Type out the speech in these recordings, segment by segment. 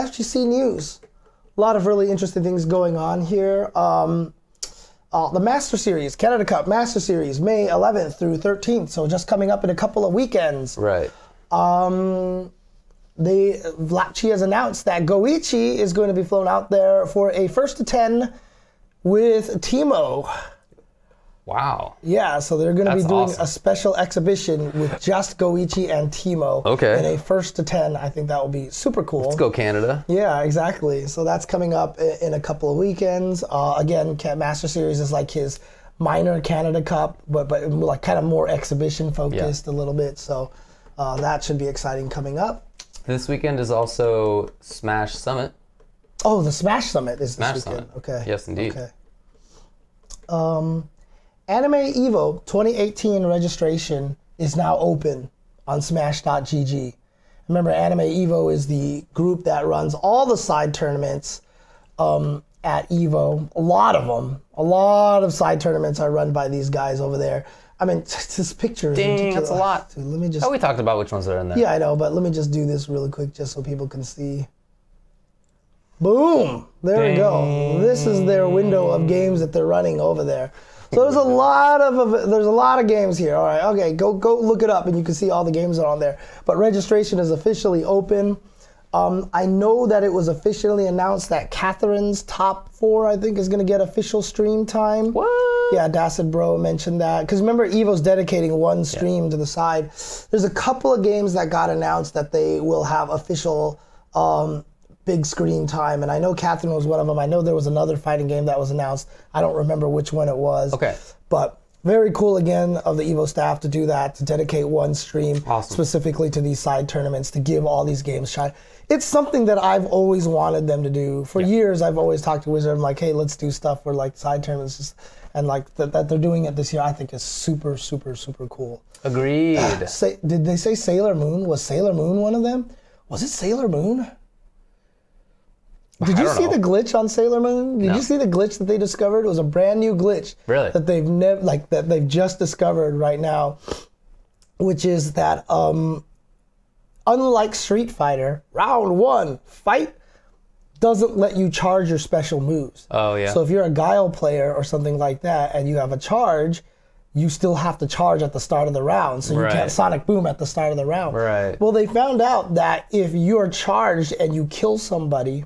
FGC news. A lot of really interesting things going on here. The Master Series, Canada Cup Master Series, May 11th through 13th. So just coming up in a couple of weekends. Right. Vlachi has announced that Goichi is going to be flown out there for a 1st to 10 with Teemo. Wow. Yeah, so they're going to be doing awesome. a special exhibition with just Goichi and Teemo. Okay. In a 1st to 10. I think that will be super cool. Let's go Canada. Yeah, exactly. So that's coming up in a couple of weekends. Again, Master Series is like his minor Canada Cup, but like kind of more exhibition focused a little bit. So that should be exciting coming up. This weekend is also Smash Summit. Oh, the Smash Summit is Smash this weekend. Summit. Okay. Yes, indeed. Okay. AnimEvo 2018 registration is now open on Smash.gg. Remember, AnimEvo is the group that runs all the side tournaments at Evo. A lot of them. A lot of side tournaments are run by these guys over there. I mean, this picture is ridiculous. That's a lot. Dude, let me just... Oh, we talked about which ones are in there. Yeah, I know, but let me just do this really quick just so people can see. Boom! There we go. This is their window of games that they're running over there. So there's a lot of games here. All right, okay, go look it up and you can see all the games that are on there. But registration is officially open. I know that it was officially announced that Catherine's top 4, I think, is going to get official stream time. What? Yeah, Dacid Bro mentioned that. Because remember, Evo's dedicating one stream to the side. There's a couple of games that got announced that they will have official big screen time. And I know Catherine was one of them. I know there was another fighting game that was announced. I don't remember which one it was. Okay. But very cool, again, of the Evo staff to do that, to dedicate one stream specifically to these side tournaments, to give all these games shine. It's something that I've always wanted them to do. For years, I've always talked to Wizard. I'm like, hey, let's do stuff for like side tournaments. And like that they're doing it this year, I think is super, super, super cool. Agreed. Did they say Sailor Moon? Was Sailor Moon one of them? Was it Sailor Moon? Did you see the glitch on Sailor Moon? Did you see the glitch that they discovered? It was a brand new glitch. Really? That they've never that they've just discovered right now, which is that unlike Street Fighter, round 1 fight doesn't let you charge your special moves. Oh yeah. So if you're a Guile player or something like that and you have a charge, you still have to charge at the start of the round. So you can't Sonic Boom at the start of the round. Right. Well, they found out that if you're charged and you kill somebody,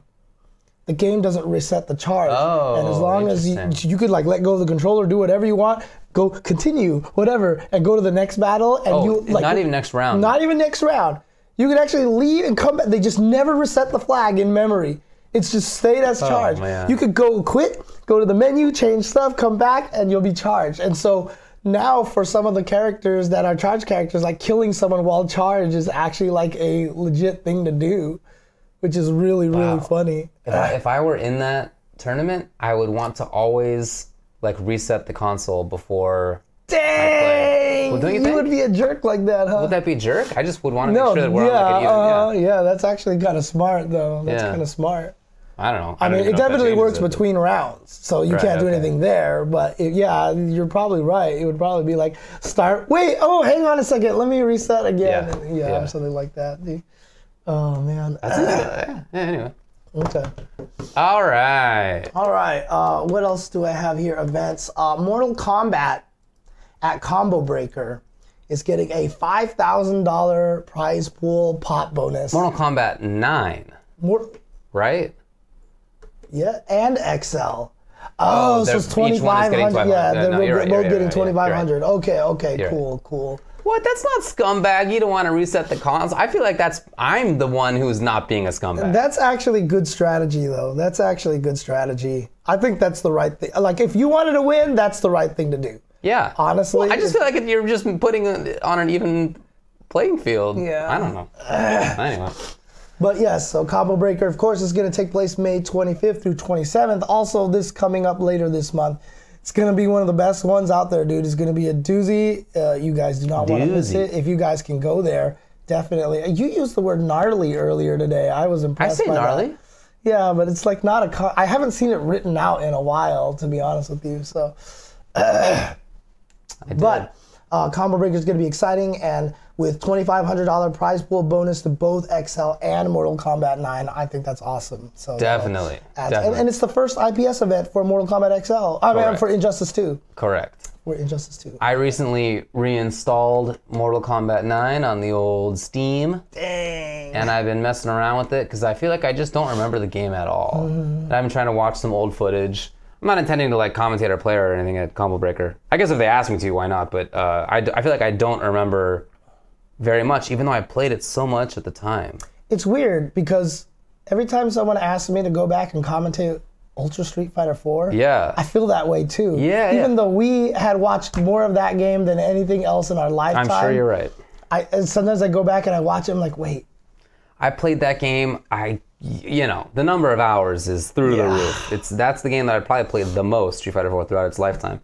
the game doesn't reset the charge. Oh, and as long as you could like let go of the controller, do whatever you want, go continue, whatever, and go to the next battle. And not even next round. Not even next round. You can actually leave and come back. They just never reset the flag in memory. It's just stayed as charged. Man. You could go quit, go to the menu, change stuff, come back, and you'll be charged. And so now for some of the characters that are charged characters, like killing someone while charged is actually like a legit thing to do, which is really, really funny. If I were in that tournament, I would want to always like reset the console before I play. Well, don't you think? You would be a jerk like that, huh? Would that be jerk? I just would want to make sure that we're on like an even. Yeah, that's actually kind of smart, though. That's kind of smart. I don't know. I mean, it definitely works between rounds, so you can't do anything there. But you're probably right. It would probably be like start. Wait, hang on a second. Let me reset again. Or something like that. Oh man. Anyway. Okay. All right. What else do I have here? Events. Mortal Kombat at Combo Breaker is getting a $5,000 prize pool pot bonus. Mortal Kombat 9. Right? Yeah, and XL. Oh, so it's 2,500. Yeah, they're both getting 2,500. Okay, cool. What? That's not scumbag. You don't want to reset the console. I feel like I'm the one who's not being a scumbag. That's actually good strategy, though. That's actually good strategy. I think that's the right thing. Like, if you wanted to win, that's the right thing to do. Yeah. Honestly. Well, I just feel like you're just putting on an even playing field. Yeah. I don't know. Anyway. But yes, so Combo Breaker, of course, is going to take place May 25th through 27th. Also, this coming up later this month. It's going to be one of the best ones out there, dude. It's going to be a doozy. You guys do not want to miss it. If you guys can go there, definitely. You used the word gnarly earlier today. I was impressed by gnarly? that. Yeah, but it's like not I haven't seen it written out in a while, to be honest with you. So, but Combo Breaker is going to be exciting, and with $2,500 prize pool bonus to both XL and Mortal Kombat 9. I think that's awesome. So Definitely. And it's the first IPS event for Mortal Kombat XL. I mean, for Injustice 2. Correct. We're Injustice 2. I recently reinstalled Mortal Kombat 9 on the old Steam. Dang. And I've been messing around with it because I feel like I just don't remember the game at all. And I've been trying to watch some old footage. I'm not intending to like commentate or play or anything at Combo Breaker. I guess if they ask me to, why not? But I feel like I don't remember very much, even though I played it so much at the time. It's weird because every time someone asks me to go back and commentate Ultra Street Fighter 4, Yeah. I feel that way too. Yeah, Even though we had watched more of that game than anything else in our lifetime. I'm sure you're right. And sometimes I go back and I watch it, I'm like, wait. I played that game. The number of hours is through the roof. That's the game that I probably played the most, Street Fighter 4, throughout its lifetime.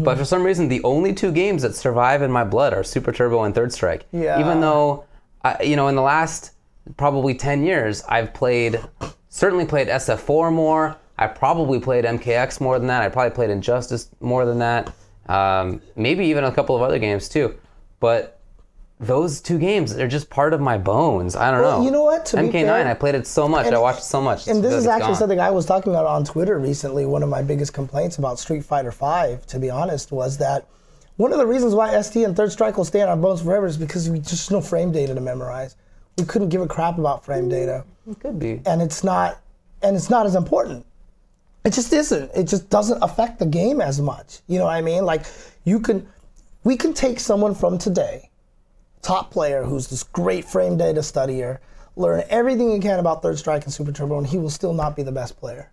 But for some reason, the only two games that survive in my blood are Super Turbo and Third Strike. Yeah. Even though, in the last probably 10 years, I've certainly played SF4 more. I probably played MKX more than that. I probably played Injustice more than that. Maybe even a couple of other games too. But those two games, they're just part of my bones. I don't know. You know what? MK9, I played it so much. I watched it so much. And this is actually something I was talking about on Twitter recently. One of my biggest complaints about Street Fighter V, to be honest, was that one of the reasons why ST and Third Strike will stay in our bones forever is because we just no frame data to memorize. We couldn't give a crap about frame data. It could be. And it's not as important. It just isn't. It just doesn't affect the game as much. You know what I mean? Like we can take someone from today, top player who's this great frame data studier, learn everything he can about Third Strike and Super Turbo, and he will still not be the best player.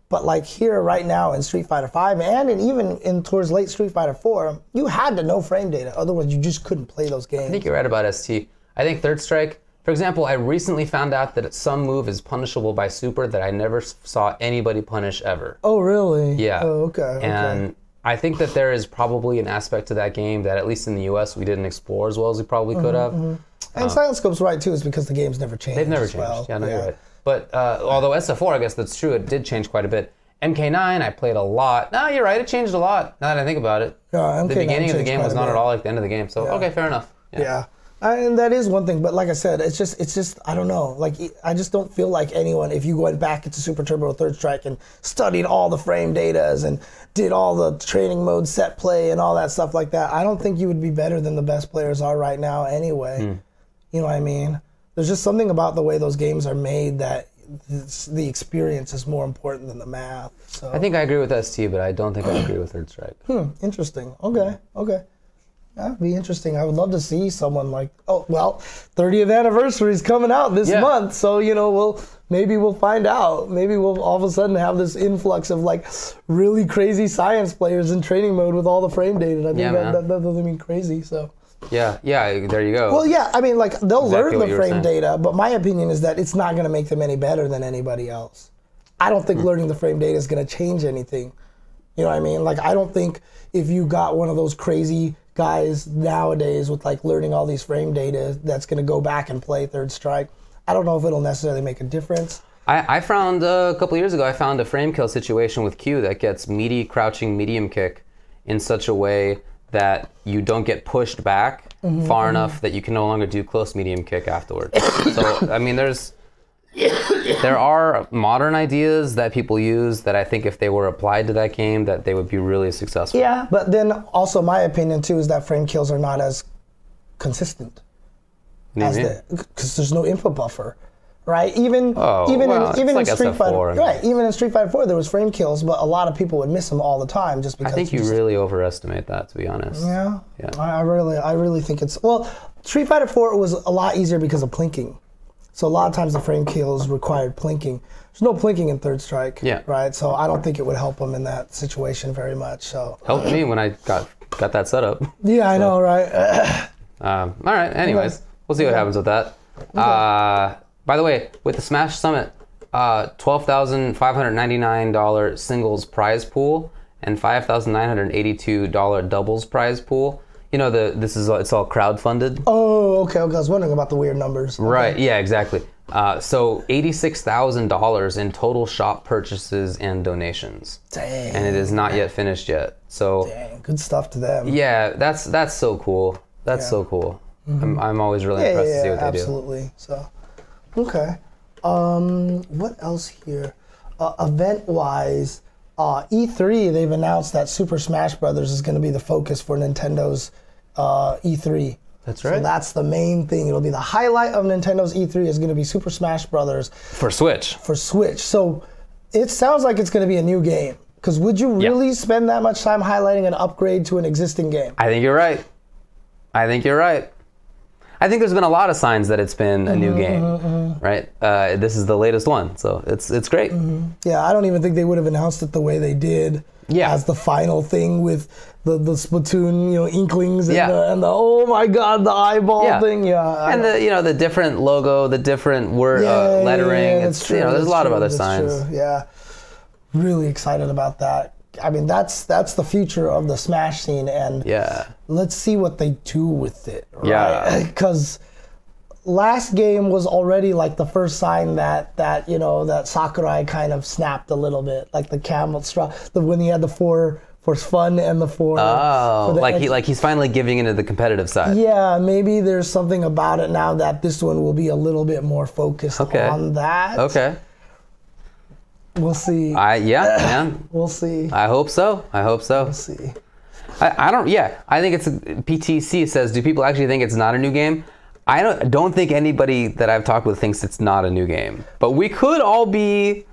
But like here right now in Street Fighter V and even towards late Street Fighter 4, you had to know frame data, otherwise you just couldn't play those games. I think you're right about ST. I think Third Strike, for example, I recently found out that some move is punishable by Super that I never saw anybody punish ever. Oh, really? Yeah. Oh, okay. And I think that there is probably an aspect to that game that, at least in the US, we didn't explore as well as we probably could have. And Silent Scope's right, too, is because the game's never changed. They've never changed. Well. Yeah, no, you're right. But although SF4, I guess that's true, it did change quite a bit. MK9, I played a lot. No, you're right, it changed a lot, now that I think about it. Yeah, the beginning of the game was not at all like the end of the game, so okay, fair enough. Yeah. And that is one thing, but like I said, it's just I don't know. Like I just don't feel like anyone, if you went back into Super Turbo or Third Strike and studied all the frame datas and did all the training mode set play and all that stuff like that, I don't think you would be better than the best players are right now anyway. You know what I mean? There's just something about the way those games are made that the experience is more important than the math. So I think I agree with ST, but I don't think I agree with Third Strike. Interesting. Okay. That'd be interesting. I would love to see someone like, 30th anniversary is coming out this month, so maybe we'll find out. Maybe we'll all of a sudden have this influx of like really crazy science players in training mode with all the frame data. I think that doesn't mean crazy. So yeah, there you go. Well, yeah, I mean, like they'll learn the frame data, but my opinion is that it's not going to make them any better than anybody else. I don't think learning the frame data is going to change anything. You know what I mean? Like I don't think if you got one of those crazy guys nowadays with like learning all these frame data that's going to go back and play Third Strike, I don't know if it'll necessarily make a difference. I found a couple years ago, I found a frame kill situation with Q that gets meaty crouching medium kick in such a way that you don't get pushed back far enough that you can no longer do close medium kick afterwards. So I mean, there are modern ideas that people use that I think if they were applied to that game, that they would be really successful. Yeah, but then also my opinion too is that frame kills are not as consistent because there's no input buffer, right? Even in Street Fighter, right? Even in Street Fighter 4, there was frame kills, but a lot of people would miss them all the time just because. I think you really overestimate that, to be honest. Yeah. I really think it's Street Fighter 4 was a lot easier because of plinking. So a lot of times the frame kills required plinking. There's no plinking in Third Strike, right? So I don't think it would help them in that situation very much. So helped me when I got that set up. Yeah, I know, right? All right. Anyways, we'll see what happens with that. By the way, with the Smash Summit, $12,599 singles prize pool and $5,982 doubles prize pool. You know, it's all crowdfunded. Oh, okay. I was wondering about the weird numbers. Okay. Right. Yeah. Exactly. So $86,000 in total shop purchases and donations. Dang. And it is not yet finished yet. So. Dang. Good stuff to them. Yeah. That's so cool. That's so cool. I'm always really impressed to see what they absolutely. So, okay. What else here? Event-wise, E3, they've announced that Super Smash Brothers is going to be the focus for Nintendo's E3. That's right. So that's the main thing. It'll be the highlight of Nintendo's E3 is going to be Super Smash Brothers. For Switch. For Switch. So it sounds like it's going to be a new game. Because would you really spend that much time highlighting an upgrade to an existing game? I think you're right. I think there's been a lot of signs that it's been a new game, right? This is the latest one, so it's great. Yeah, I don't even think they would have announced it the way they did as the final thing with the Splatoon, Inklings and the oh my god, the eyeball thing. Yeah, and the different logo, the different word lettering. It's true. There's a lot of other signs. True. Yeah, really excited about that. I mean, that's the future of the Smash scene, and let's see what they do with it, right? Yeah. Because last game was already like the first sign that Sakurai kind of snapped a little bit, like the camel straw, when he had the four for fun and the four. Oh, he's finally giving into the competitive side. Yeah, maybe there's something about it now that this one will be a little bit more focused on that. Okay. We'll see. Man. We'll see. I hope so. We'll see. I don't. Yeah, I think it's PTC says. Do people actually think it's not a new game? I don't think anybody that I've talked with thinks it's not a new game. But we could all be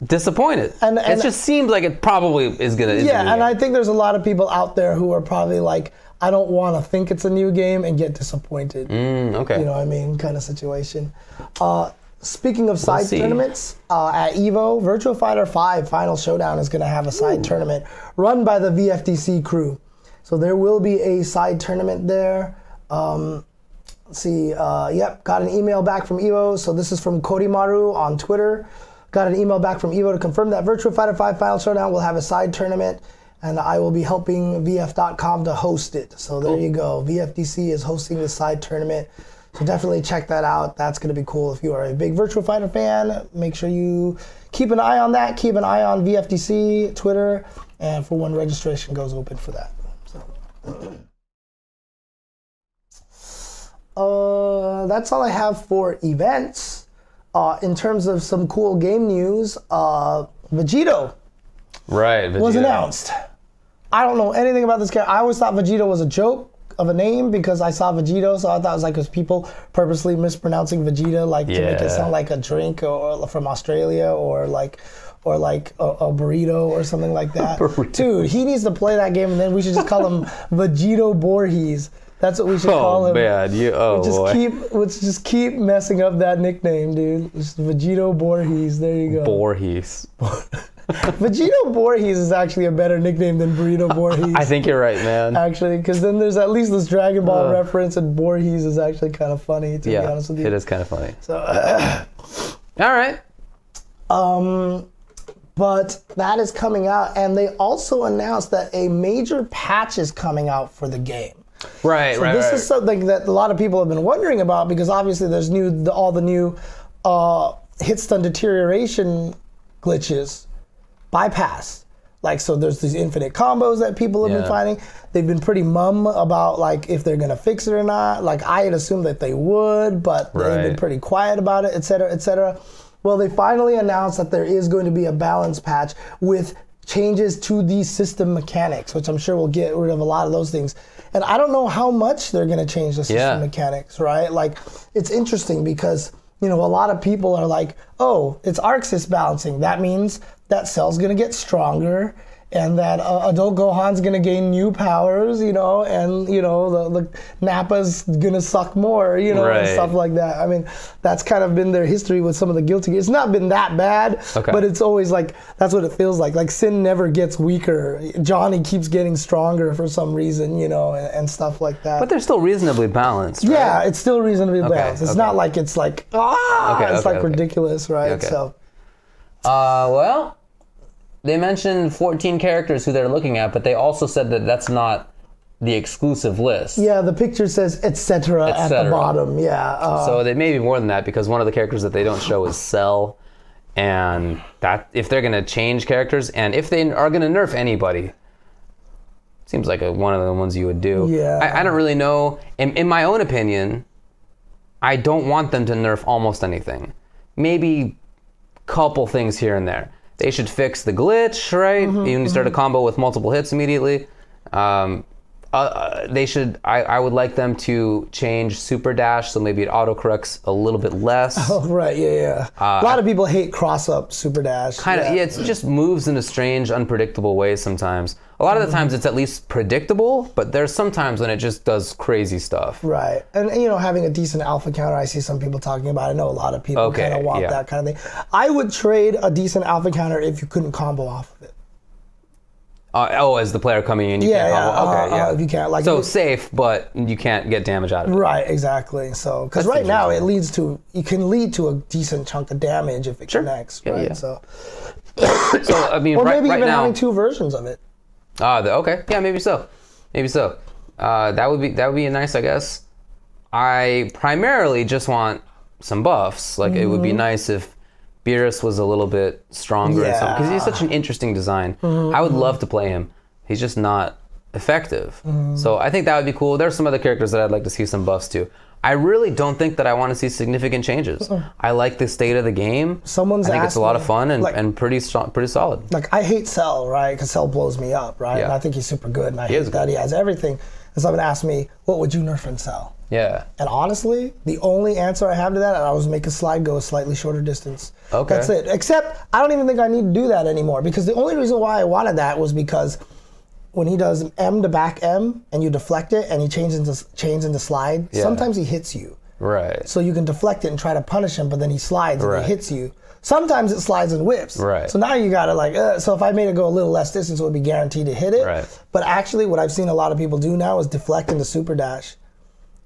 disappointed. And it just seems like it probably is gonna. And I think there's a lot of people out there who are probably like, I don't want to think it's a new game and get disappointed. Okay. You know what I mean? Kind of situation. Speaking of side tournaments, at EVO, Virtua Fighter 5 Final Showdown is going to have a side tournament run by the VFDC crew. So there will be a side tournament there. Let's see. Got an email back from EVO. So this is from Korimaru on Twitter. Got an email back from EVO to confirm that Virtua Fighter 5 Final Showdown will have a side tournament, and I will be helping VF.com to host it. So there you go. VFDC is hosting the side tournament. So definitely check that out. That's going to be cool. If you are a big Virtua Fighter fan, make sure you keep an eye on that. Keep an eye on VFDC, Twitter, and for when registration goes open for that. So, that's all I have for events. In terms of some cool game news, Vegito was announced. I don't know anything about this character. I always thought Vegito was a joke of a name because I saw Vegito, so I thought it was like because people purposely mispronouncing Vegeta, like to make it sound like a drink or from Australia or like a burrito or something like that. Dude, he needs to play that game, and then we should just call him Vegito Voorhees. That's what we should call him. Let's just keep messing up that nickname, dude. Just Vegito Voorhees. There you go. Voorhees. Vegito Voorhees is actually a better nickname than Burrito Voorhees. I think you're right, man. Actually, because then there's at least this Dragon Ball reference, and Voorhees is actually kind of funny, to be honest with you. It is kind of funny. So, all right. But that is coming out, and they also announced that a major patch is coming out for the game. Right. This is something that a lot of people have been wondering about, because obviously there's all the new hit stun deterioration glitches bypass. Like, so there's these infinite combos that people have been finding. They've been pretty mum about like if they're gonna fix it or not. Like, I had assumed that they would, but they've been pretty quiet about it, etc., etc. Well, they finally announced that there is going to be a balance patch with changes to the system mechanics, which I'm sure will get rid of a lot of those things. And I don't know how much they're going to change the system mechanics, right? Like, it's interesting because, a lot of people are like, oh, it's ArcSys balancing. That means that Cell's going to get stronger, and that Adult Gohan's going to gain new powers, and, the Nappa's going to suck more, and stuff like that. I mean, that's kind of been their history with some of the Guilty Gear. It's not been that bad, but it's always like, that's what it feels like. Like, Sin never gets weaker. Johnny keeps getting stronger for some reason, and stuff like that. But they're still reasonably balanced, right? Yeah, it's still reasonably balanced. It's not like it's like, ridiculous, right? So. Well, they mentioned 14 characters who they're looking at, but they also said that that's not the exclusive list. Yeah, the picture says etc. at the bottom. Yeah. So they may be more than that, because one of the characters that they don't show is Cell, and that if they're going to change characters, and if they are going to nerf anybody, seems like one of the ones you would do. Yeah. I don't really know. In my own opinion, I don't want them to nerf almost anything. Maybe a couple things here and there. They should fix the glitch, right? You start a combo with multiple hits immediately. They should. I would like them to change super dash, so maybe it autocorrects a little bit less. Oh, right, yeah. A lot of people hate cross-up super dash. Kind of, yeah. It just moves in a strange, unpredictable way sometimes. A lot of the times it's at least predictable, but there's some times when it just does crazy stuff. Right, and you know, having a decent alpha counter, I see some people talking about. I know a lot of people kind of want that kind of thing. I would trade a decent alpha counter if you couldn't combo off of it. As the player coming in, you can't combo. If you can't, like, so safe, but you can't get damage out of it. Right, exactly. So, because right now it can lead to a decent chunk of damage if it connects, right? Yeah. So I mean, or maybe right even now, having two versions of it. Okay, yeah, maybe so. That would be nice, I guess. I primarily just want some buffs. Like it would be nice if Beerus was a little bit stronger because he's such an interesting design. I would love to play him. He's just not effective. So I think that would be cool. There's some other characters that I'd like to see some buffs to. I really don't think that I want to see significant changes. I like the state of the game. I think it's a lot of fun and pretty solid. Like, I hate Cell, right? Because Cell blows me up, right? And I think he's super good, and I hate that he has everything. And someone asked me, what would you nerf in Cell? Yeah. And honestly, the only answer I have to that, I was make a slide go a slightly shorter distance. Okay. That's it. Except, I don't even think I need to do that anymore, because the only reason why I wanted that was because when he does M to back M and you deflect it and he chains into slide, sometimes he hits you. Right. So you can deflect it and try to punish him, but then he slides and he hits you. Sometimes it slides and whips. Right. So now you gotta so if I made it go a little less distance, it would be guaranteed to hit it. Right. But actually what I've seen a lot of people do now is deflect into super dash,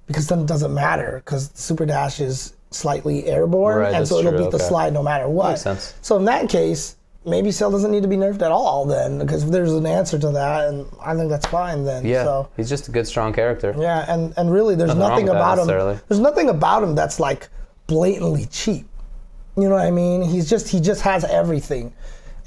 because then it doesn't matter, because super dash is slightly airborne, and so it'll beat the slide no matter what. Makes sense. So in that case, maybe Cell doesn't need to be nerfed at all then, because there's an answer to that, and I think that's fine then. Yeah, so, he's just a good, strong character. Yeah, and really there's nothing about him. There's nothing about him that's like blatantly cheap. You know what I mean? He just has everything,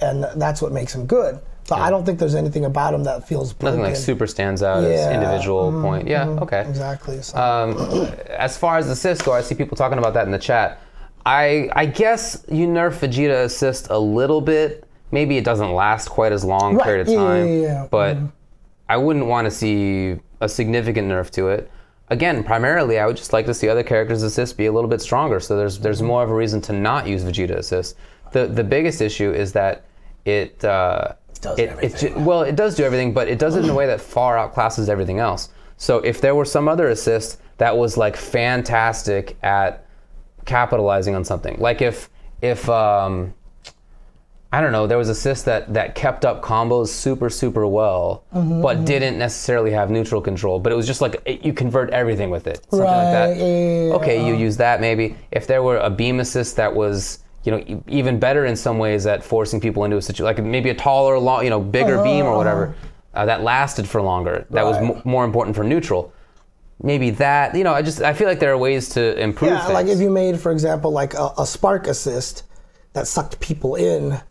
and that's what makes him good. So I don't think there's anything about him that feels broken. Nothing like super stands out as individual point. Yeah, okay. Exactly. So. As far as assist go, I see people talking about that in the chat. I guess you nerf Vegeta assist a little bit. Maybe it doesn't last quite as long period of time. But I wouldn't want to see a significant nerf to it. Again, primarily, I would just like to see other characters' assist be a little bit stronger. So there's more of a reason to not use Vegeta assist. The biggest issue is that it does do everything, but it does it in a way that far outclasses everything else. So if there were some other assist that was like fantastic at capitalizing on something, like if I don't know, there was assist that kept up combos super well, but didn't necessarily have neutral control, but it was just like you convert everything with it, something like that. Okay, you use that maybe. If there were a beam assist that was, you know, even better in some ways at forcing people into a situation, like maybe a taller, bigger beam or whatever, that lasted for longer. That was more important for neutral. Maybe that, I feel like there are ways to improve things. Like if you made, for example, like a spark assist that sucked people in,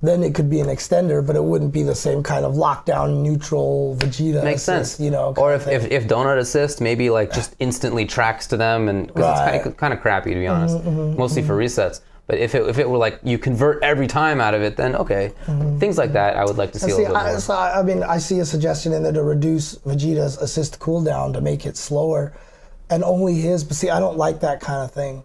then it could be an extender, but it wouldn't be the same kind of lockdown neutral Vegeta Makes assist, sense. Or if donut assist maybe like just instantly tracks to them, and because it's kind of crappy, to be honest, mostly for resets. But if it were like you convert every time out of it, then okay. Things like that I would like to see a little bit more. So, I mean, I see a suggestion in there to reduce Vegeta's assist cooldown to make it slower, and only his. But see, I don't like that kind of thing.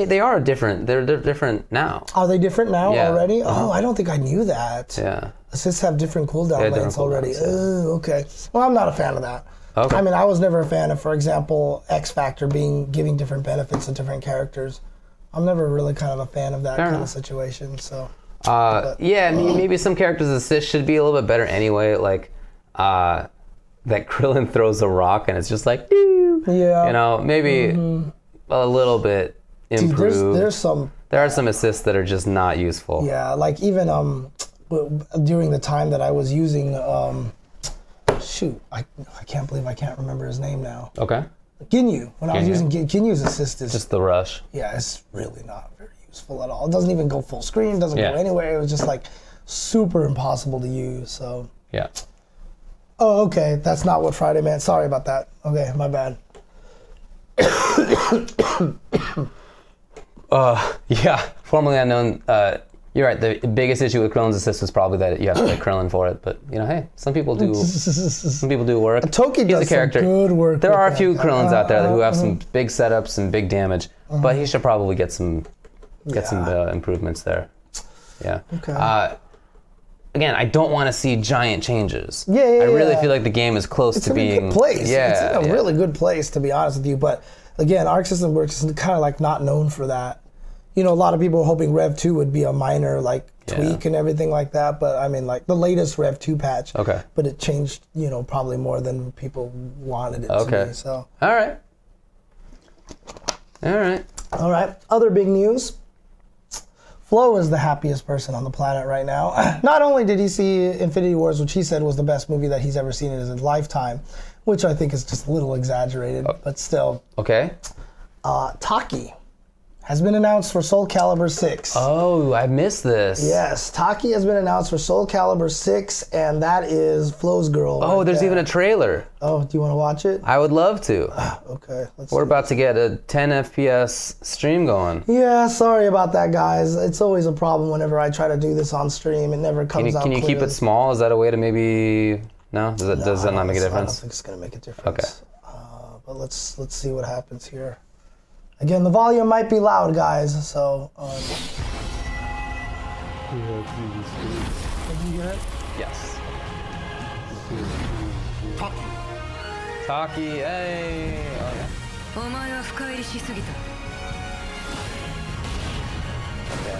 They are different. They're different now. Are they different now already? Oh, I don't think I knew that. Yeah. Assists have different cooldown lengths already. Oh, okay. Well, I'm not a fan of that. Okay. I mean, I was never a fan of, for example, X Factor giving different benefits to different characters. I'm never really kind of a fan of that kind of situation. So. Maybe some characters' assist should be a little bit better anyway. Like that Krillin throws a rock and it's just like, doo. Yeah. Maybe a little bit improved. There are some assists that are just not useful. Yeah, like even during the time that I was using, I can't believe I can't remember his name now. Okay. Ginyu. When I was using Ginyu's assist is just the rush. Yeah, it's really not very useful at all. It doesn't even go full screen, doesn't go anywhere. It was just like super impossible to use. So yeah. Oh, okay. That's not what Friday meant. Sorry about that. Okay, my bad. Yeah, formerly unknown. You're right. The biggest issue with Krillin's assist was probably that you have to play Krillin for it. But hey, some people do. Some people do work. Toki does some good work. There are a few Krillins out there who have some big setups and big damage, but he should probably get some improvements there. Yeah. Okay. Again, I don't want to see giant changes. Yeah. I really feel like the game is close to being. It's in a good place. Yeah, it's in a really good place, to be honest with you. But again, Arc System Works is kind of like not known for that. You know, a lot of people were hoping Rev 2 would be a minor like tweak and everything like that. But I mean, like the latest Rev 2 patch. Okay. But it changed, probably more than people wanted it to be. So. All right. All right. Other big news. Flo is the happiest person on the planet right now. Not only did he see Infinity Wars, which he said was the best movie that he's ever seen in his lifetime, which I think is just a little exaggerated, but still. Okay. Taki has been announced for Soulcalibur VI. Oh, I missed this. Yes, Taki has been announced for Soulcalibur VI, and that is Flo's girl. Oh, there's even a trailer. Oh, do you want to watch it? I would love to. Okay. We're about to get a 10 FPS stream going. Yeah, sorry about that, guys. It's always a problem whenever I try to do this on stream. It never comes out Can you keep it small? Is that a way to maybe... No? Does that not make a difference? I don't think it's going to make a difference. Okay. But let's see what happens here. Again, the volume might be loud, guys, so... Did you hear it? Yes. Taki, hey! Oh, yeah. Okay.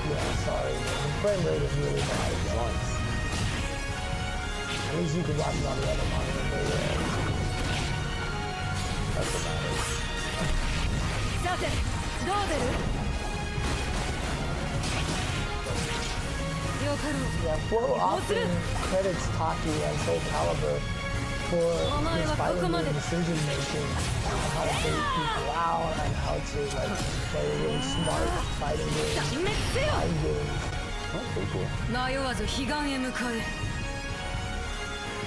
Yeah, sorry. The frame rate is really bad. At least you can watch it on the other monitor. That's what matters. Yeah, Flo often credits Taki and Soulcalibur for his fighting game decision making, how to bait people out and how to play really smart fighting games, mind games. Oh, pretty cool.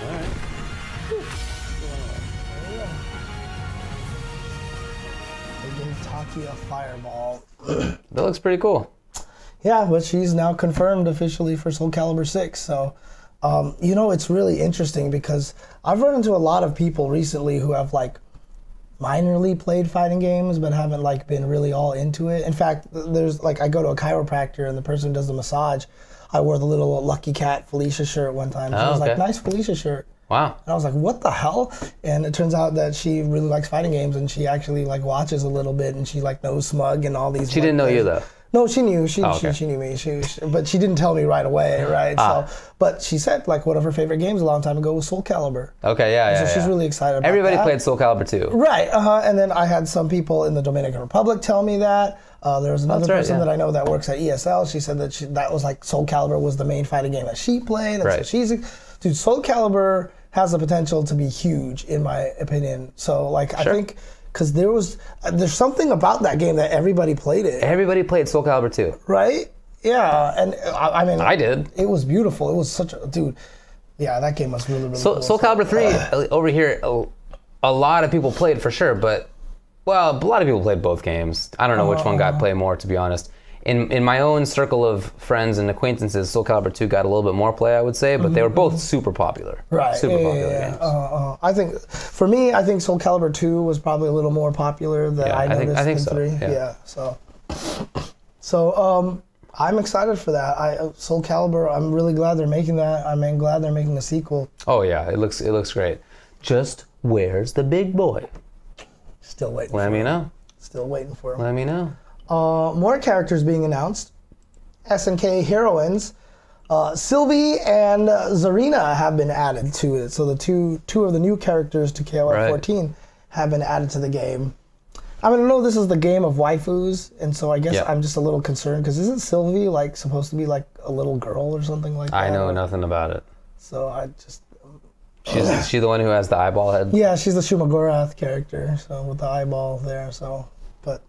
Alright. They gave Taki a fireball. That looks pretty cool. Yeah, but she's now confirmed officially for Soulcalibur VI. So, it's really interesting because I've run into a lot of people recently who have minorly played fighting games but haven't been really all into it. In fact, there's I go to a chiropractor and the person who does the massage, I wore the little Lucky Cat Felicia shirt one time. She was like, nice Felicia shirt. Wow. And I was like, what the hell? And it turns out that she really likes fighting games and she actually watches a little bit and she knows Smug and all these. She didn't know you though. No, she knew. She knew me. But she didn't tell me right away, right? So, but she said one of her favorite games a long time ago was Soulcalibur. Okay, yeah. So she's really excited about Everybody that. played Soulcalibur too. Right. And then I had some people in the Dominican Republic tell me that. There was another person that I know that works at ESL. She said that that was Soulcalibur was the main fighting game that she played. And so she's, dude, Soulcalibur has the potential to be huge in my opinion. So I think. Because there's something about that game that everybody played it. Everybody played Soulcalibur 2. Right? Yeah, and I mean... I did. It was beautiful. It was such a... Dude, yeah, that game was really, really cool. Soulcalibur 3, over here, a lot of people played for sure, but... Well, a lot of people played both games. I don't know which one got played more, to be honest. In my own circle of friends and acquaintances, Soulcalibur 2 got a little bit more play, I would say, but they were both super popular. Right. Super popular games. I think, for me, I think Soulcalibur 2 was probably a little more popular than I noticed I think in so. 3. Yeah. So I'm excited for that. Soulcalibur, I'm really glad they're making that. I'm glad they're making a sequel. Oh yeah, it looks great. Just where's the big boy? Still waiting. Let me know. Still waiting for him. Let me know. More characters being announced. SNK heroines. Sylvie and Zarina have been added to it. So the two of the new characters to KOF 14 have been added to the game. I mean, I know this is the game of waifus, and so I guess I'm just a little concerned because isn't Sylvie supposed to be a little girl or something like that? I know nothing about it. So I just... Is she the one who has the eyeball head? Yeah, she's the Shumagorath character, so with the eyeball there, so... But...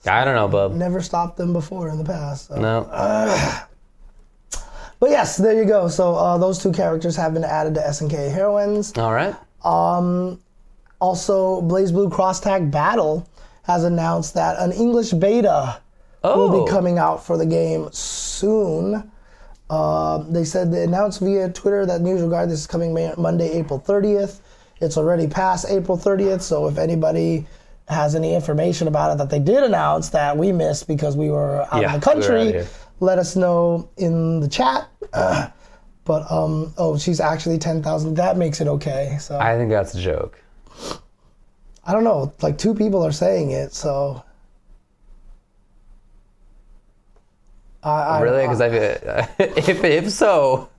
I don't know, bub. Never stopped them before in the past. So. No. But yes, there you go. So those two characters have been added to SNK Heroines. All right. Also, BlazBlue Cross Tag Battle has announced that an English beta will be coming out for the game soon. They said they announced via Twitter that news regarding this is coming Monday, April 30th. It's already past April 30th, so if anybody has any information about it that they did announce that we missed because we were out of the country, let us know in the chat. But she's actually 10,000. That makes it okay. So I think that's a joke. I don't know. Like 2 people are saying it, so. Really? Because if so,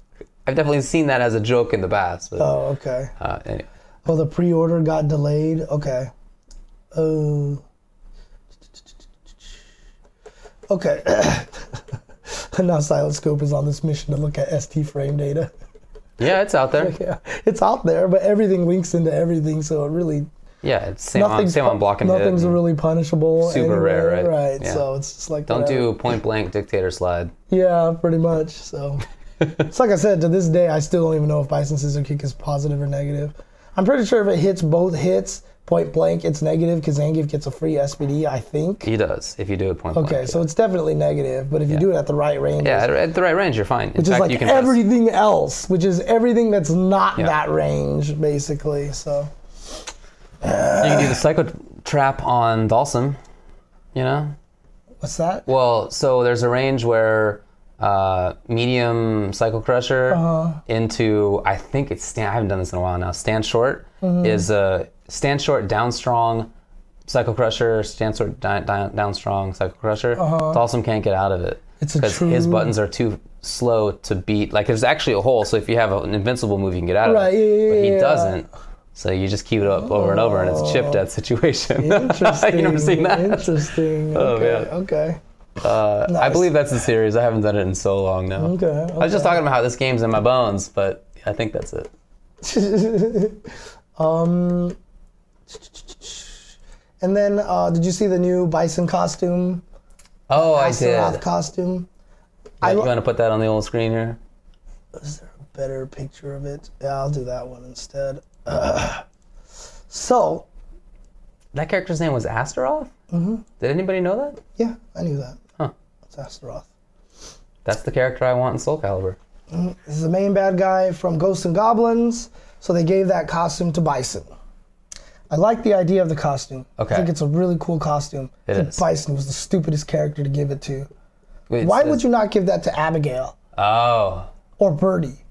I've definitely seen that as a joke in the past. But, okay. Anyway. Oh, the pre-order got delayed. Okay. Okay. Now Silent Scope is on this mission to look at ST frame data. Yeah, it's out there. Yeah, it's out there, but everything links into everything, so it really. Yeah, it's same on blocking. Nothing's really punishable. Super anyway, rare, right? Right. Yeah. So it's just like don't do point blank dictator slide. Yeah, pretty much. So it's like I said, to this day, I still don't even know if Bison Scissor Kick is positive or negative. I'm pretty sure if it hits both hits point blank, it's negative because Zangief gets a free SPD, I think. He does, if you do it point blank. Okay, so it's definitely negative, but if you do it at the right range. Yeah, at the right range, you're fine. Which is like everything else, which is everything that's not that range, basically, so. You can do the Psycho Trap on Dalsum, you know? What's that? Well, so there's a range where medium Cycle Crusher into, I think it's I haven't done this in a while now, stand short is a stand short down strong Cycle Crusher, stand short down strong Cycle Crusher. Dalsum can't get out of it because his buttons are too slow to beat. Like there's actually a hole, so if you have an invincible move, you can get out of it. But he doesn't. So you just keep it up over and over, and it's a chip death situation. Interesting. You never seen that? Interesting. Okay. Nice. I believe that's the series. I haven't done it in so long now. Okay. I was just talking about how this game's in my bones, but I think that's it. And then, did you see the new Bison costume? Oh, I did. Astaroth costume. You want to put that on the old screen here? Is there a better picture of it? Yeah, I'll do that one instead. So. That character's name was Astaroth? Mm-hmm. Did anybody know that? Yeah, I knew that. Huh. It's Astaroth. That's the character I want in Soulcalibur. This is the main bad guy from Ghosts and Goblins, so they gave that costume to Bison. I like the idea of the costume. Okay. I think it's a really cool costume. It is. Bison was the stupidest character to give it to. Wait, why would you not give that to Abigail? Oh. Or Birdie?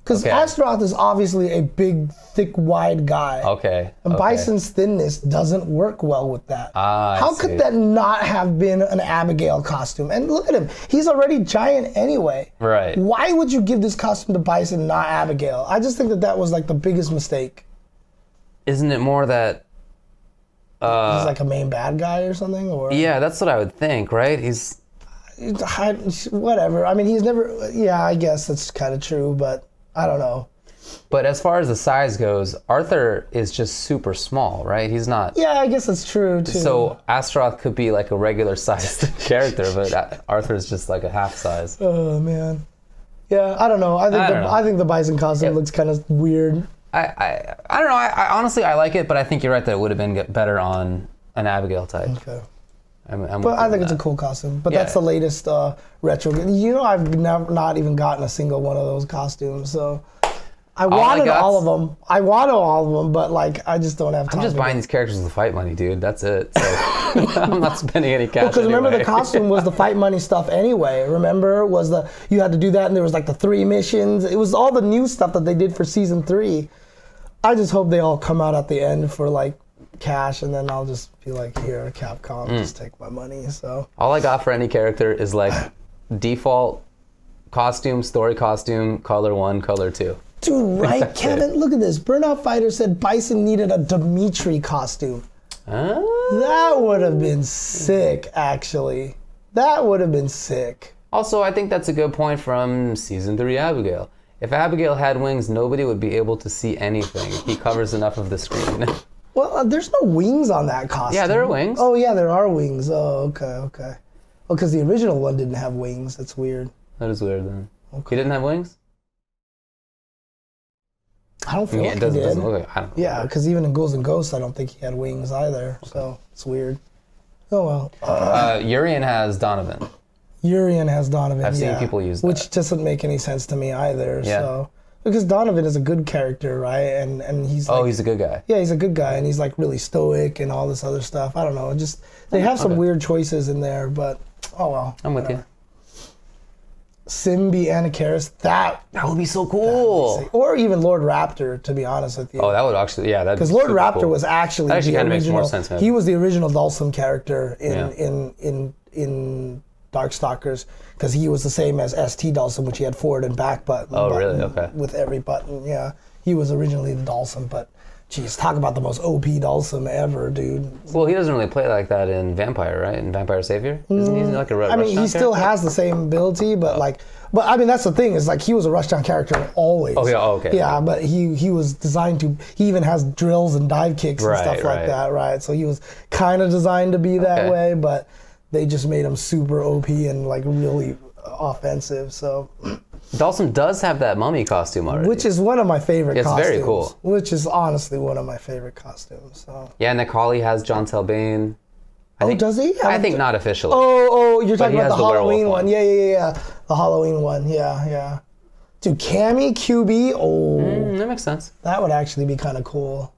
Because Astaroth is obviously a big, thick, wide guy. Okay. And Bison's thinness doesn't work well with that. How could that not have been an Abigail costume? And look at him. He's already giant anyway. Right. Why would you give this costume to Bison, not Abigail? I just think that was like the biggest mistake. Isn't it more that... he's like a main bad guy or something? Or yeah, that's what I would think, right? He's... Whatever. I mean, he's never... Yeah, I guess that's kind of true, but... I don't know. But as far as the size goes, Arthur is just super small, right? He's not... Yeah, I guess that's true, too. So Astaroth could be like a regular-sized character, but Arthur's just like a half size. Oh, man. Yeah, I don't know. I think the Bison costume looks kind of weird. I don't know. I honestly, I like it, but I think you're right that it would have been better on an Abigail type. Okay. But I think it's a cool costume. But that's the latest retro. You know, I've not even gotten a single one of those costumes. So I wanted all of them. I wanted all of them, but like I just don't have time. I'm just buying these characters with the fight money, dude. That's it. So I'm not spending any cash. Because remember, the costume was the fight money stuff anyway. Remember, you had to do that, and there was like the 3 missions. It was all the new stuff that they did for season 3. I just hope they all come out at the end for like cash, and then I'll just be like, here, Capcom, just take my money. So all I got for any character is like default costume, story costume, color 1, color 2. Dude, right, Kevin? Look at this. Burnout Fighter said Bison needed a Dimitri costume. That would have been sick, actually. That would have been sick. Also, I think that's a good point from season 3 Abigail. If Abigail had wings, nobody would be able to see anything. He covers enough of the screen. Well, there's no wings on that costume. Yeah, there are wings. Oh, yeah, there are wings. Oh, okay. Oh, because the original one didn't have wings. That's weird. That is weird, then. Okay. He didn't have wings? I don't feel like It he doesn't, did. doesn't look like, I don't know. Yeah, because even in Ghouls and Ghosts, I don't think he had wings either. So it's weird. Oh well. Urian has Donovan. Urian has Donovan. I've seen people use that. Which doesn't make any sense to me either. Yeah. So because Donovan is a good character, right? And he's like, He's a good guy. yeah, he's a good guy, and he's like really stoic and all this other stuff. I don't know. Just they have some weird choices in there, but oh well. I'm with you. Simbi Anacharis, that would be so cool. Or even Lord Raptor, to be honest with you. Oh, that would actually, yeah, that because Lord Raptor was actually that actually the kind of makes original. more sense. Man. He was the original Dhalsim character in Darkstalkers, because he was the same as ST Dhalsim, which he had forward and back button. Oh, really? Okay. With every button, yeah. He was originally the Dhalsim, but geez, talk about the most OP Dhalsim ever, dude. Well, he doesn't really play like that in Vampire, right? In Vampire Savior? Isn't he like a I mean, he still has the same ability, but but I mean, that's the thing, is like he was a rushdown character always. Oh, yeah, okay. Yeah, but he was designed to, he even has drills and dive kicks and stuff like right. that, right? So he was kind of designed to be that way, but they just made him super OP and like really offensive, so. Dhalsim does have that mummy costume already. Which is one of my favorite costumes. It's very cool. Which is honestly one of my favorite costumes, so. Yeah, Necalli has John Telbane. Does he? I think not officially. Oh, you're talking about the Halloween one. one. Yeah. The Halloween one, yeah. Dude, Cammy, QB, That makes sense. that would actually be kind of cool.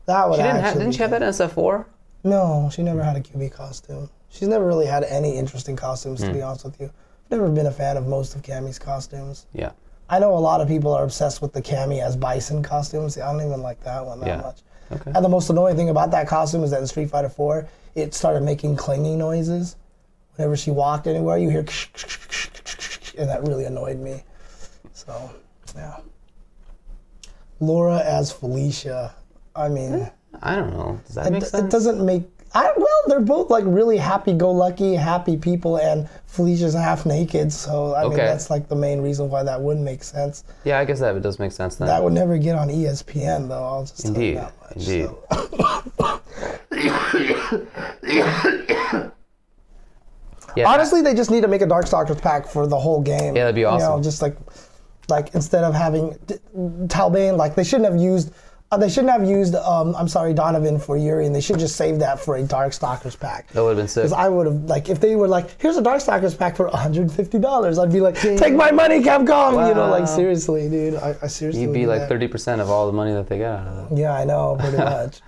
That would Didn't she have that in SF4? No, she never had a QB costume. She's never really had any interesting costumes, to be honest with you. I've never been a fan of most of Cammy's costumes. Yeah. I know a lot of people are obsessed with the Cammy as Bison costumes. I don't even like that one that much. Okay. And the most annoying thing about that costume is that in Street Fighter 4, it started making clanging noises. Whenever she walked anywhere, you hear and that really annoyed me. So, yeah. Laura as Felicia. I mean, I don't know. Does that make sense? It doesn't make... well, they're both like really happy-go-lucky, happy people, and Felicia's half naked, so I mean, that's like the main reason why that wouldn't make sense. Yeah, I guess that does make sense then. That would never get on ESPN, though, I'll just tell you that much. Indeed. So. Honestly, they just need to make a Darkstalkers pack for the whole game. Yeah, that'd be awesome. You know, just like instead of having Talbane, like they shouldn't have used Donovan for Yuri, and they should just save that for a Darkstalkers pack. That would have been sick. Because I would have, like, if they were like, here's a Darkstalkers pack for $150, I'd be like, take my money, Capcom! Wow. You know, like, seriously, dude. I seriously You'd be like that. 30% of all the money that they get out of it. Yeah, I know, pretty much.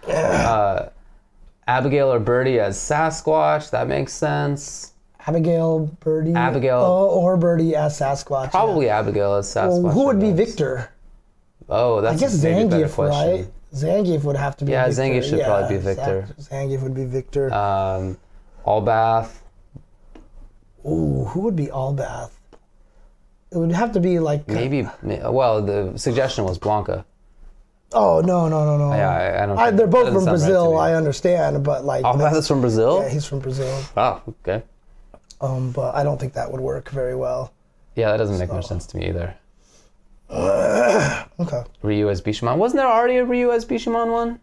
Abigail or Birdie as Sasquatch, that makes sense. Abigail, Birdie. Or Birdie as Sasquatch. Probably Abigail as Sasquatch. Well, who would be Victor? Oh, that's I guess maybe a better Zangief, question. right? Zangief would have to be Yeah, Victor. Zangief should probably be Victor. Zangief would be Victor. Allbath. Ooh, who would be Allbath? It would have to be like... Maybe, well, the suggestion was Blanca. Oh, no. Yeah, I don't think they're both from right Brazil, I understand, but like... Allbath is from Brazil? Yeah, he's from Brazil. Oh, okay. But I don't think that would work very well. Yeah, that doesn't make much sense to me either. Okay. Ryu as Bishamon. Wasn't there already a Ryu as Bishamon one?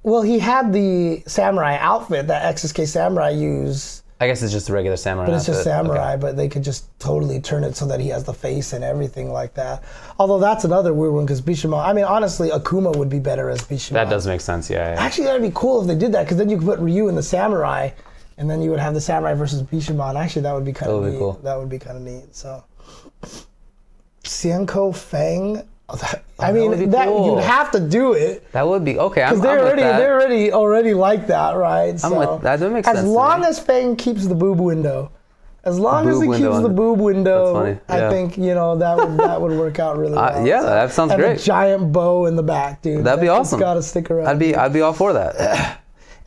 Well, he had the samurai outfit that XSK Samurai used. I guess it's just a regular samurai But it's outfit. just samurai, Okay. but they could just totally turn it so that he has the face and everything like that. Although that's another weird one, because Bishamon, I mean, honestly, Akuma would be better as Bishamon. That does make sense, yeah. Actually, that'd be cool if they did that, because then you could put Ryu in the samurai, and then you would have the samurai versus Bishamon. Actually, that would be kind of neat. Cool. That would be kind of neat, so... Sienko Fang. I mean, that cool. you'd have to do it. That would be okay. I'm with that. They're already like that, right? I'm with that. That makes sense. As long as Fang keeps the boob window, as long as he keeps the boob window, that's funny. Yeah. I think that would work out really well. Yeah, that sounds and great. A giant bow in the back, dude. That'd be awesome. It's got to stick around. I'd be all for that.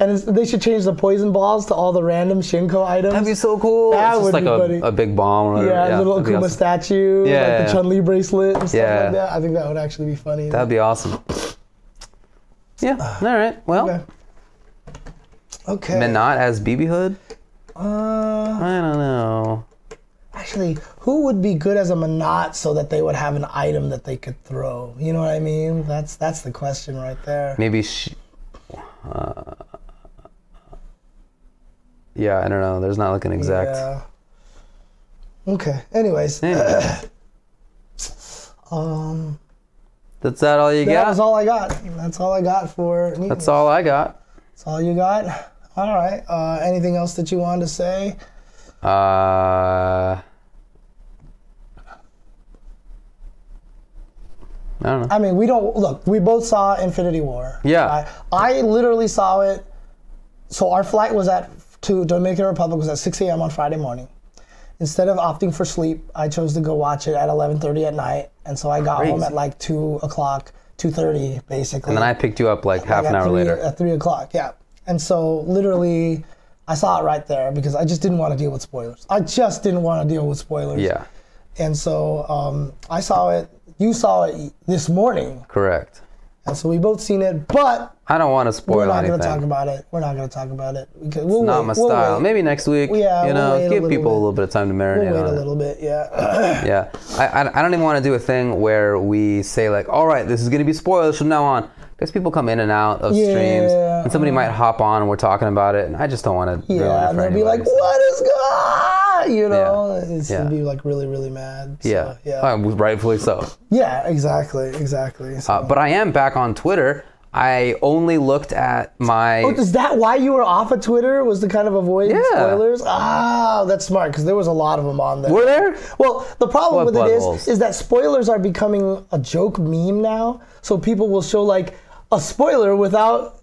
And they should change the poison balls to all the random Shinko items. That'd be so cool. That it's just would like be funny. a big bomb or whatever. Yeah, little Akuma statue, like the Chun-Li bracelet and stuff like that. I think that would actually be funny. That'd be awesome. Yeah, all right. Well. Okay. Menat as BB Hood? I don't know. Actually, who would be good as a Menat so that they would have an item that they could throw? You know what I mean? That's the question right there. Maybe yeah, I don't know. There's not like an exact. Yeah. Okay. Anyways. That's that all you got? That was all I got. That's all I got for news. That's all I got. That's all you got? All right. Anything else that you wanted to say? I don't know. I mean, we both saw Infinity War. Yeah. I literally saw it. So our flight to Dominican Republic was at 6 a.m. on Friday morning. Instead of opting for sleep, I chose to go watch it at 11:30 at night. And so I got home at like 2 o'clock, 2:30 basically. And then I picked you up like half an hour later. At 3 o'clock, yeah. And so literally, I saw it right there because I just didn't want to deal with spoilers. Yeah. And so I saw it. You saw it this morning. Correct. And so we both seen it, but I don't want to spoil anything. We're not going to talk about it. Because it's not my style. Maybe next week. Yeah, give people a little bit of time to marinate. We'll wait a little bit. Yeah. Yeah. I don't even want to do a thing where we say like, all right, this is going to be spoilers from now on. Because people come in and out of streams, and somebody might hop on and we're talking about it, and I just don't want to ruin it for and they'll anybody. be like, what is going on? You know, it's Yeah. going to be like really, really mad. So, Rightfully so. Yeah, exactly. So. But I am back on Twitter. I only looked at my... Oh, is that why you were off of Twitter? Was to kind of avoid spoilers? Ah, that's smart, because there was a lot of them on there. Were there? Well, the problem with it is that spoilers are becoming a joke meme now. So people will show like a spoiler without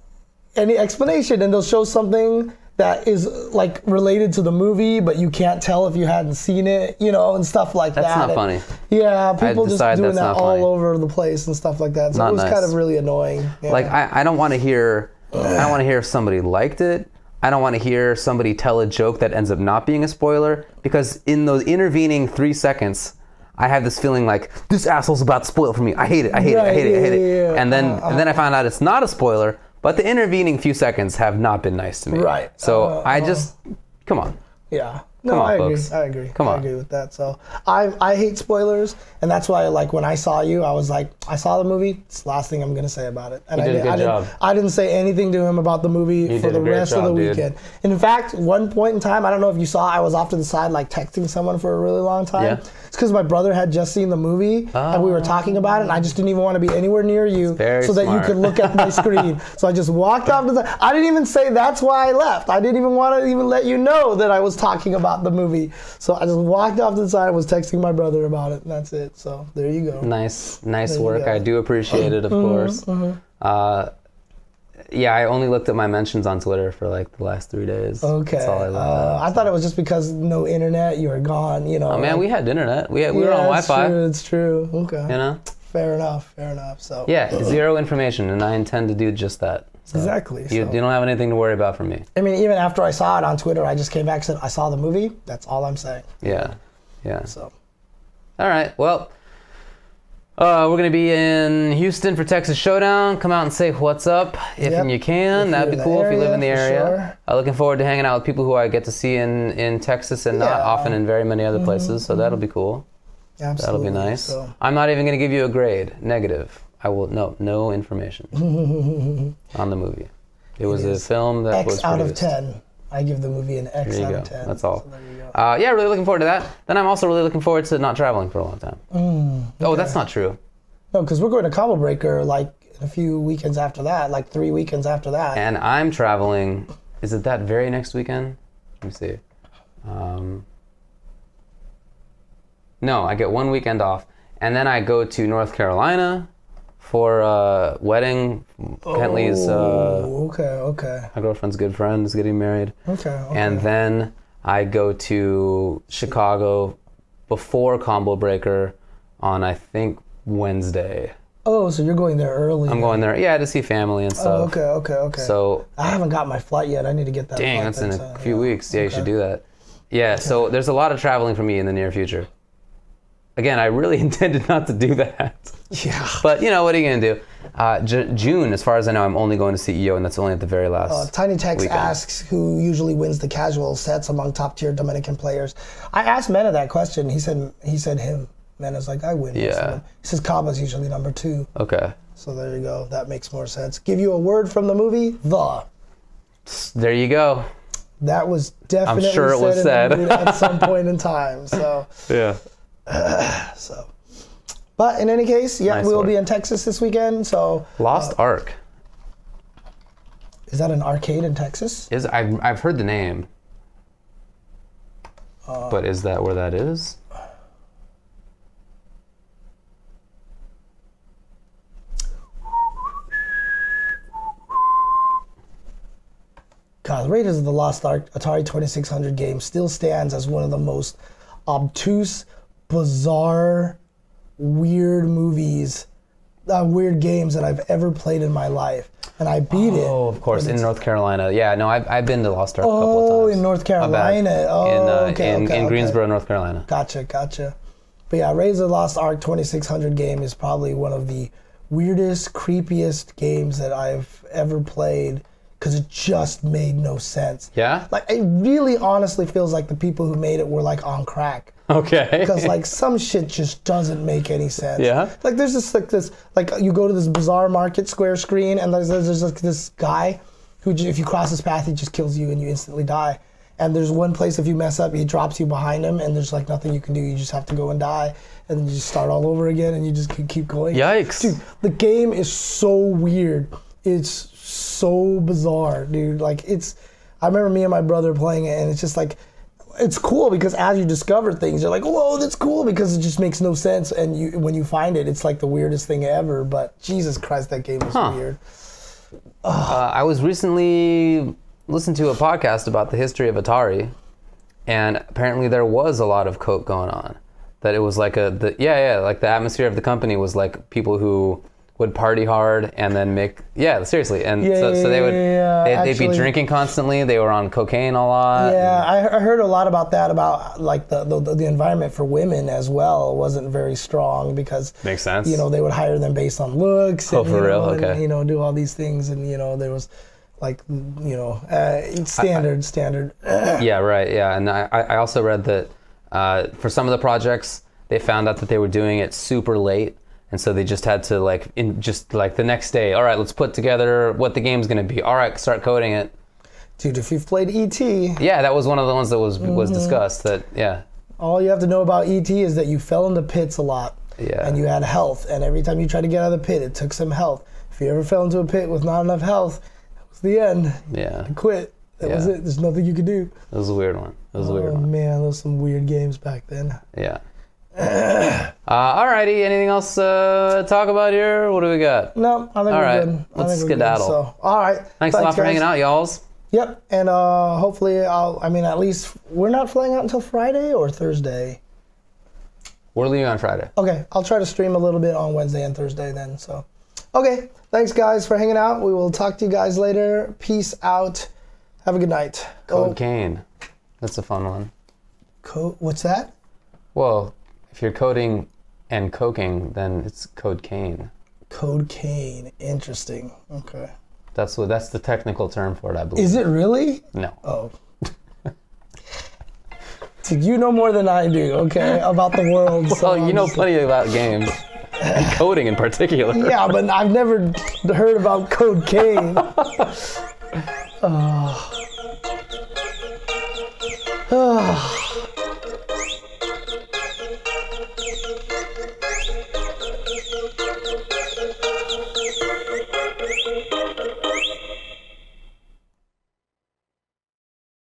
any explanation, and they'll show something that is like related to the movie, but you can't tell if you hadn't seen it, and stuff like that. That's not funny. Yeah, people just doing that all over the place and stuff like that. So it was kind of really annoying. Yeah. Like I don't want to hear. I don't want to hear if somebody liked it. I don't want to hear somebody tell a joke that ends up not being a spoiler, because in those intervening 3 seconds, I have this feeling like this asshole's about to spoil for me. I hate it. And then I find out it's not a spoiler. But the intervening few seconds have not been nice to me. Right. So I just, come on. Yeah. No, I agree. folks. I agree. Come on. I agree with that. So I hate spoilers, and that's why like when I saw you, I was like, I saw the movie. It's the last thing I'm gonna say about it. And you did a good job. I didn't say anything to him about the movie for the rest of the weekend. And in fact, one point in time, I don't know if you saw, I was off to the side like texting someone for a really long time. Yeah. It's because my brother had just seen the movie and we were talking about it, and I just didn't even want to be anywhere near you so that you could look at my screen. So I just walked off to the side. I didn't even say that's why I left. I didn't even want to even let you know that I was talking about the movie. So I just walked off to the side and was texting my brother about it, and that's it. So there you go. Nice work. I do appreciate it, of course. Yeah, I only looked at my mentions on Twitter for like the last 3 days. Okay. That's all I looked at. I thought it was just because no internet, you were gone, Oh man, we had internet. We were on Wi-Fi. It's true. Okay. Fair enough. So. Yeah, zero information, and I intend to do just that. So exactly. You don't have anything to worry about from me. I mean, even after I saw it on Twitter, I just came back and said, I saw the movie. That's all I'm saying. Yeah. So. All right. Well, we're going to be in Houston for Texas Showdown. Come out and say what's up if you can. That'd be cool if you live in the area. Sure. Looking forward to hanging out with people who I get to see in Texas and not often in very many other places. So that'll be cool. Absolutely. That'll be nice. So. I'm not even going to give you a grade. Negative. I will no information on the movie. It was a film that was X out of 10. I give the movie an X out of 10. That's all. So there you go. Yeah, really looking forward to that. Then I'm also really looking forward to not traveling for a long time. Oh, that's not true. No, because we're going to Combo Breaker like in a few weekends after that, like 3 weekends after that. And I'm traveling. Is it that very next weekend? Let me see. No, I get 1 weekend off, and then I go to North Carolina for a wedding. Bentley's okay. my girlfriend's good friend is getting married. Okay. And then I go to Chicago before Combo Breaker on, I think, Wednesday. Oh, so you're going there early. I'm going there, to see family and stuff. Oh, okay. So I haven't got my flight yet. I need to get that. Dang, flight that's in a few weeks. Yeah, you should do that. Yeah, Okay. So there's a lot of traveling for me in the near future. Again, I really intended not to do that. Yeah. But, what are you going to do? June, as far as I know, I'm only going to CEO, and that's only at the very last Tiny Tex weekend. asks who usually wins the casual sets among top-tier Dominican players. I asked Mena that question. He said him. Mena's like, I win. Yeah. He says Kaba's usually number 2. Okay. So there you go. That makes more sense. Give you a word from the movie, There you go. That was definitely sure it was said. in the mood at some point in time. So Yeah. But in any case, yeah, Nice we will work. be in Texas this weekend. So Lost Ark. is that an arcade in Texas? I've heard the name. But is that where that is? God, Raiders of the Lost Ark Atari 2600 game still stands as one of the most obtuse, bizarre, weird games that I've ever played in my life. And I beat it. Oh, of course, in North Carolina. Yeah, no, I've been to Lost Ark a couple of times. Oh, in North Carolina. Oh, in Greensboro, North Carolina. Gotcha. But yeah, Raiders of the Lost Ark 2600 game is probably one of the weirdest, creepiest games that I've ever played because it just made no sense. Yeah? Like, it really honestly feels like the people who made it were like on crack. Okay. Because like some shit just doesn't make any sense. Yeah? Like there's this you go to this bizarre market square screen and there's like this guy who if you cross his path he just kills you and you instantly die. And there's one place if you mess up he drops you behind him and there's like nothing you can do. You just have to go and die and then you just start all over again and you just keep going. Yikes. Dude, the game is so weird. It's so bizarre, dude. Like I remember me and my brother playing it and it's just like it's cool because as you discover things, you're like, whoa, that's cool because it just makes no sense. And when you find it, it's like the weirdest thing ever. But Jesus Christ, that game was weird. I was recently listening to a podcast about the history of Atari, and apparently there was a lot of coke going on. That it was like like the atmosphere of the company was like people who would party hard and then seriously, and so they'd be drinking constantly. They were on cocaine a lot. Yeah, I heard a lot about that. About like the environment for women as well wasn't very strong because makes sense. They would hire them based on looks. Oh, for real? Okay. And, do all these things, and there was like standard. Yeah, right. Yeah, and I also read that for some of the projects they found out that they were doing it super late. And so they just had to the next day, all right, let's put together what the game's going to be. All right, start coding it. Dude, if you've played E.T. Yeah, that was one of the ones that was discussed. All you have to know about E.T. is that you fell into pits a lot. Yeah. And you had health. And every time you tried to get out of the pit, it took some health. If you ever fell into a pit with not enough health, that was the end. Yeah. You quit. That was it. There's nothing you could do. It was a weird one. Oh, man, those were some weird games back then. Yeah. Alrighty, anything else to talk about here? What do we got? No, I think we're good. Let's skedaddle. So, all right. Thanks a lot for hanging out, y'alls. Yep, and hopefully at least we're not flying out until Friday or Thursday. We're leaving on Friday. Okay, I'll try to stream a little bit on Wednesday and Thursday then. So, okay, thanks guys for hanging out. We will talk to you guys later. Peace out. Have a good night. Cocaine. That's a fun one. What's that? Well, if you're coding and coking, then it's code cane. Code cane. Interesting. Okay. That's the technical term for it, I believe. Is it really? No. Oh. Dude, you know more than I do, okay, about the world. Well, you know plenty about games. And coding in particular. Yeah, but I've never heard about code cane. Oh.